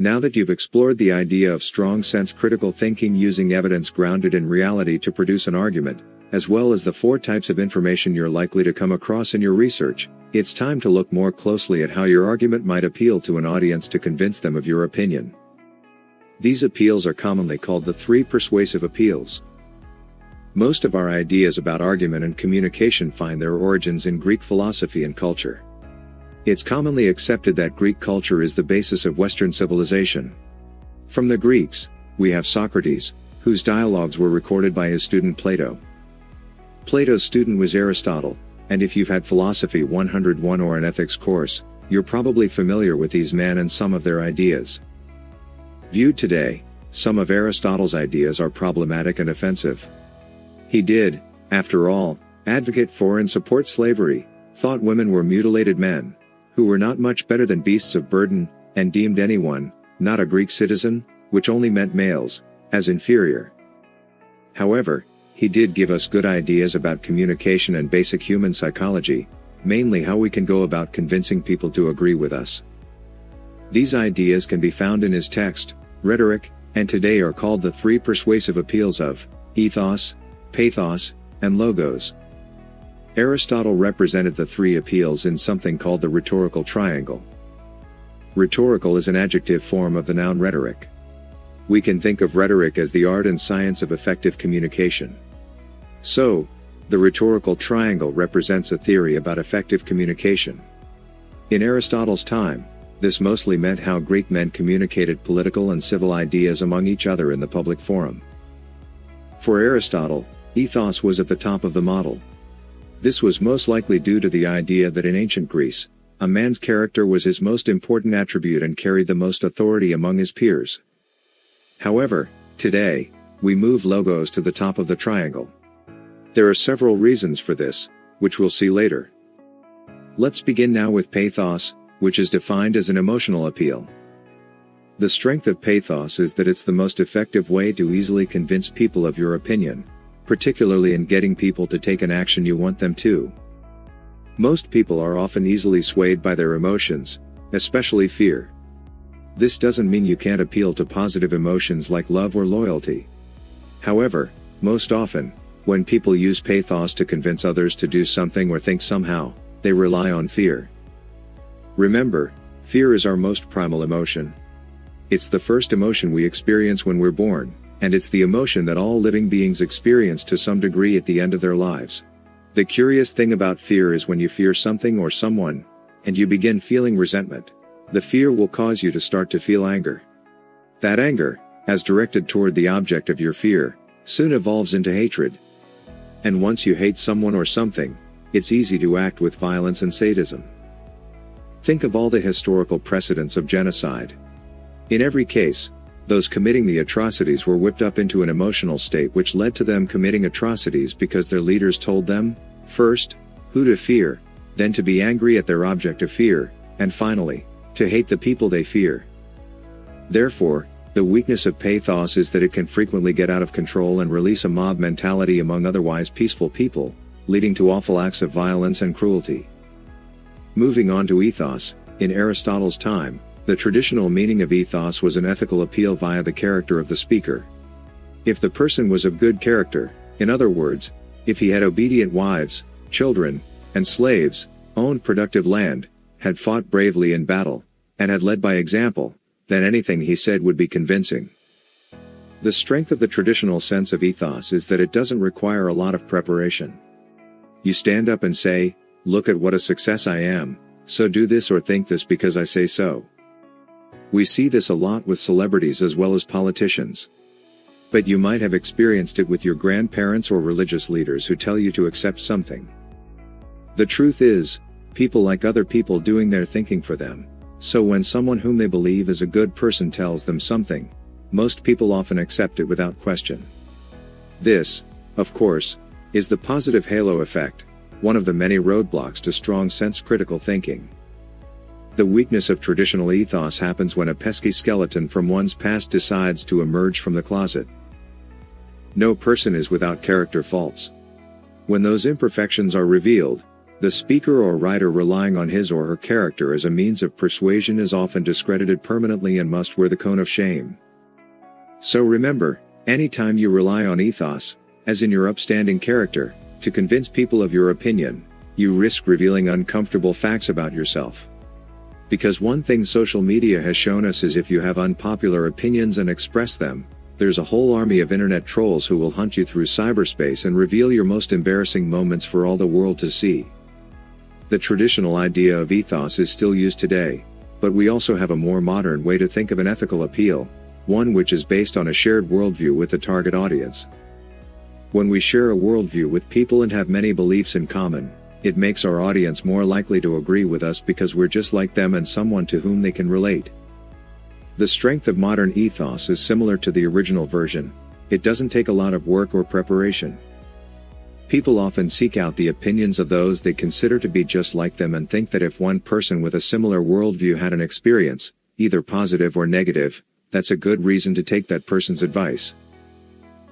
Now that you've explored the idea of strong sense critical thinking using evidence grounded in reality to produce an argument, as well as the 4 types of information you're likely to come across in your research, it's time to look more closely at how your argument might appeal to an audience to convince them of your opinion. These appeals are commonly called the 3 persuasive appeals. Most of our ideas about argument and communication find their origins in Greek philosophy and culture. It's commonly accepted that Greek culture is the basis of Western civilization. From the Greeks, we have Socrates, whose dialogues were recorded by his student Plato. Plato's student was Aristotle, and if you've had Philosophy 101 or an ethics course, you're probably familiar with these men and some of their ideas. Viewed today, some of Aristotle's ideas are problematic and offensive. He did, after all, advocate for and support slavery, thought women were mutilated men, who were not much better than beasts of burden, and deemed anyone, not a Greek citizen, which only meant males, as inferior. However, he did give us good ideas about communication and basic human psychology, mainly how we can go about convincing people to agree with us. These ideas can be found in his text, Rhetoric, and today are called the 3 persuasive appeals of ethos, pathos, and logos. Aristotle represented the 3 appeals in something called the rhetorical triangle. Rhetorical is an adjective form of the noun rhetoric. We can think of rhetoric as the art and science of effective communication. So, the rhetorical triangle represents a theory about effective communication. In Aristotle's time, this mostly meant how Greek men communicated political and civil ideas among each other in the public forum. For Aristotle, ethos was at the top of the model. This was most likely due to the idea that in ancient Greece, a man's character was his most important attribute and carried the most authority among his peers. However, today, we move logos to the top of the triangle. There are several reasons for this, which we'll see later. Let's begin now with pathos, which is defined as an emotional appeal. The strength of pathos is that it's the most effective way to easily convince people of your opinion, particularly in getting people to take an action you want them to. Most people are often easily swayed by their emotions, especially fear. This doesn't mean you can't appeal to positive emotions like love or loyalty. However, most often, when people use pathos to convince others to do something or think somehow, they rely on fear. Remember, fear is our most primal emotion. It's the first emotion we experience when we're born, and it's the emotion that all living beings experience to some degree at the end of their lives. The curious thing about fear is when you fear something or someone, and you begin feeling resentment, the fear will cause you to start to feel anger. That anger, as directed toward the object of your fear, soon evolves into hatred. And once you hate someone or something, it's easy to act with violence and sadism. Think of all the historical precedents of genocide. In every case, those committing the atrocities were whipped up into an emotional state which led to them committing atrocities because their leaders told them, first, who to fear, then to be angry at their object of fear, and finally, to hate the people they fear. Therefore, the weakness of pathos is that it can frequently get out of control and release a mob mentality among otherwise peaceful people, leading to awful acts of violence and cruelty. Moving on to ethos, in Aristotle's time, the traditional meaning of ethos was an ethical appeal via the character of the speaker. If the person was of good character, in other words, if he had obedient wives, children, and slaves, owned productive land, had fought bravely in battle, and had led by example, then anything he said would be convincing. The strength of the traditional sense of ethos is that it doesn't require a lot of preparation. You stand up and say, "Look at what a success I am, so do this or think this because I say so." We see this a lot with celebrities as well as politicians. But you might have experienced it with your grandparents or religious leaders who tell you to accept something. The truth is, people like other people doing their thinking for them. So when someone whom they believe is a good person tells them something, most people often accept it without question. This, of course, is the positive halo effect, one of the many roadblocks to strong sense critical thinking. The weakness of traditional ethos happens when a pesky skeleton from one's past decides to emerge from the closet. No person is without character faults. When those imperfections are revealed, The speaker or writer relying on his or her character as a means of persuasion is often discredited permanently and must wear the cone of shame. So remember, anytime you rely on ethos, as in your upstanding character, to convince people of your opinion, you risk revealing uncomfortable facts about yourself. Because one thing social media has shown us is if you have unpopular opinions and express them, there's a whole army of internet trolls who will hunt you through cyberspace and reveal your most embarrassing moments for all the world to see. The traditional idea of ethos is still used today, but we also have a more modern way to think of an ethical appeal, one which is based on a shared worldview with the target audience. When we share a worldview with people and have many beliefs in common, it makes our audience more likely to agree with us because we're just like them and someone to whom they can relate. The strength of modern ethos is similar to the original version. It doesn't take a lot of work or preparation. People often seek out the opinions of those they consider to be just like them and think that if one person with a similar worldview had an experience, either positive or negative, that's a good reason to take that person's advice.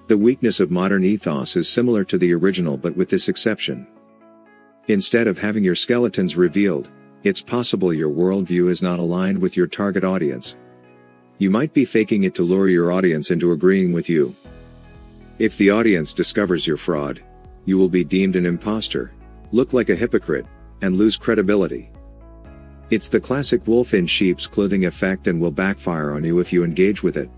The weakness of modern ethos is similar to the original but with this exception. Instead of having your skeletons revealed, it's possible your worldview is not aligned with your target audience. You might be faking it to lure your audience into agreeing with you. If the audience discovers your fraud, you will be deemed an imposter, look like a hypocrite, and lose credibility. It's the classic wolf in sheep's clothing effect and will backfire on you if you engage with it.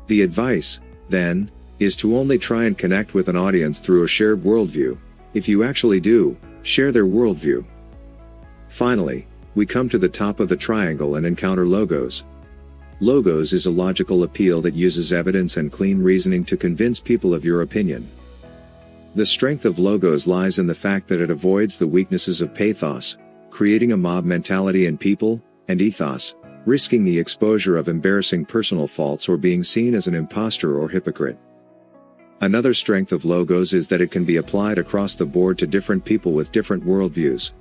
The advice, then, is to only try and connect with an audience through a shared worldview. If you actually do, share their worldview. Finally, we come to the top of the triangle and encounter logos. Logos is a logical appeal that uses evidence and clean reasoning to convince people of your opinion. The strength of logos lies in the fact that it avoids the weaknesses of pathos, creating a mob mentality in people, and ethos, risking the exposure of embarrassing personal faults or being seen as an imposter or hypocrite. Another strength of logos is that it can be applied across the board to different people with different worldviews.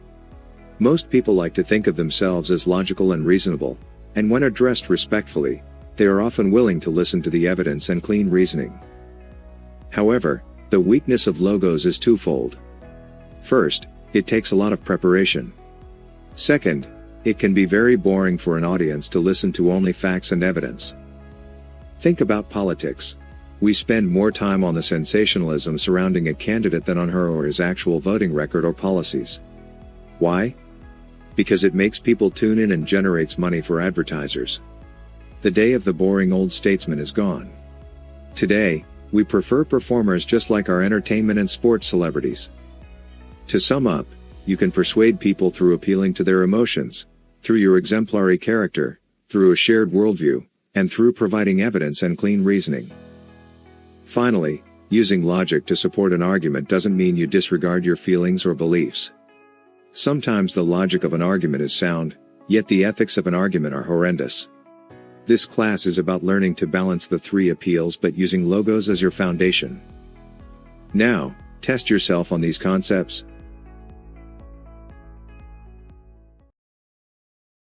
Most people like to think of themselves as logical and reasonable, and when addressed respectfully, they are often willing to listen to the evidence and clean reasoning. However, the weakness of logos is twofold. First, it takes a lot of preparation. Second, it can be very boring for an audience to listen to only facts and evidence. Think about politics. We spend more time on the sensationalism surrounding a candidate than on her or his actual voting record or policies. Why? Because it makes people tune in and generates money for advertisers. The day of the boring old statesman is gone. Today, we prefer performers just like our entertainment and sports celebrities. To sum up, you can persuade people through appealing to their emotions, through your exemplary character, through a shared worldview, and through providing evidence and clean reasoning. Finally, using logic to support an argument doesn't mean you disregard your feelings or beliefs. Sometimes the logic of an argument is sound, yet the ethics of an argument are horrendous. This class is about learning to balance the three appeals but using logos as your foundation. Now, test yourself on these concepts.